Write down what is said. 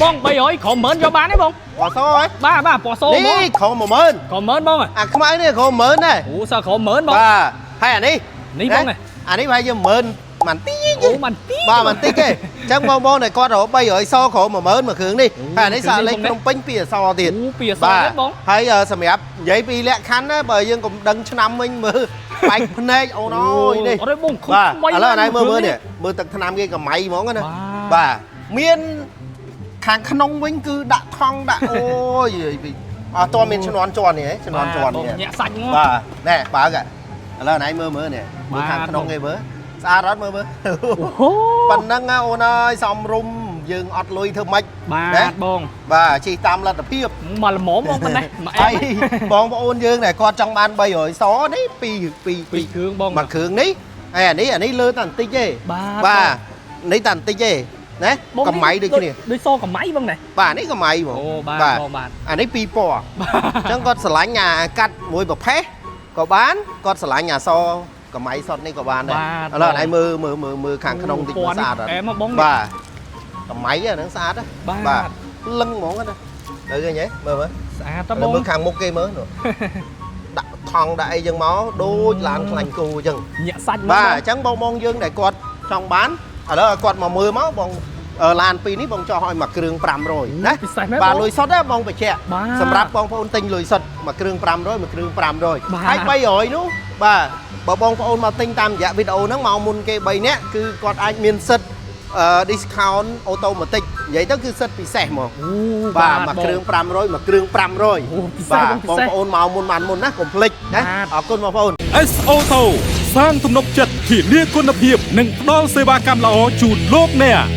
បង300ខំមើលយកបានទេបង ปอโซ่ไอ้ បាទពណ៌សូបង นี่ของหมื่น ខំមើលបង อ่ะขมายเนี่ยของหมื่นเนี่ย អូសើខំមើលបង บ้าให้อันนี้ នេះបងនេះ อันนี้ไปจะหมื่นมันตี អូมันទី บ้ามันตีเก้จังบองเนี่ยก็เราไปở soของหมื่นมาคืนนี่ให้อันนี้ซาเล็กตรงปิ้งปีซอtiền អូពីអសទេបង ให้สมัยใหญ่ปีแรกคันนะเบอร์ยังก็ดังชนะมึงมือไปพเนจโอ้น้อยดิ អត់ទេបងខំ บ้า ថ្មី แล้วอันไหนมือเนี่ยมือตักธนามเกี่ยกับไม้มองกันนะบ้าเมียนខាងក្នុងវិញគឺដាក់ថង់ដាក់អូយអត់តមានឈ្នន់ជន់នេះឈ្នន់ជន់នេះ ញាក់សាច់ង បាទណែបើកឥឡូវណៃមើលនេះមើលខាងក្នុងគេមើលស្អាតអត់មើល អូ ប៉ុណ្ណឹងអូនអើយសំរុំយើងអត់លុយធ្វើម៉េច បាទបង បាទជិះតាមលទ្ធភាព មកល្មមបងប៉ុណ្ណេះមកអែ ហើយបងប្អូនយើងដែលគាត់ចង់បាន300សនេះពីគ្រឿងបង មួយគ្រឿងនេះហើយអានេះលើតែបន្តិចទេ បាទ នេះតែបន្តិចទេណាកំៃដូចគ្នា ដូចសកំៃបងនេះ បាទនេះកំៃហ្មង អូបាទបងបាទ អានេះពីរពណ៌អញ្ចឹងគាត់ស្រឡាញ់អាកាត់មួយប្រភេទក៏បានគាត់ស្រឡាញ់អាសកំៃសតនេះក៏បានដែរឥឡូវណៃមើលខាងក្នុងតិចស្អាតអត់ អែមកបង បាទកំៃហ្នឹងស្អាត បាទ លឹងហ្មងណាទៅឃើញហ៎មើល ស្អាតត មើ បង លខាងមុខគេមើលដាក់ថង់ដាក់អីចឹងមកដូចឡានខ្លាញ់គូអញ្ចឹង ញាក់សាច់ បាទអញ្ចឹងបងយើងដែលគាត់ចង់បានឥឡូវឲ្យគាត់មកមើលមកបងឡានពីរនេះបងចោះឲ្យមួយគ្រឿង500ណា ពិសេសមែន បាទលុយសុទ្ធណាបងបញ្ជាក់ បាទ សម្រាប់បងប្អូនទិញលុយសុទ្ធមួយគ្រឿង500មួយគ្រឿង500 បាទ ហើយ300នោះបាទបើបងប្អូនមកទិញតាមរយៈវីដេអូហ្នឹងមកមុនគេ3នាក់គឺគាត់អាចមានសិទ្ធ discount automatic និយាយទៅគឺសិទ្ធពិសេសហ្មង អូ បាទមួយគ្រឿង500មួយគ្រឿង500 អូពិសេស បាទ ពិ បង សេស ប្អូនមកមុនបានមុនណាកុំភ្លេចណា បាទ អរគុណបងប្អូន S Auto សាងទំនុកចិត្តធានាគុណភាពនិងផ្ដល់សេវាកម្មល្អជូនលោកអ្នក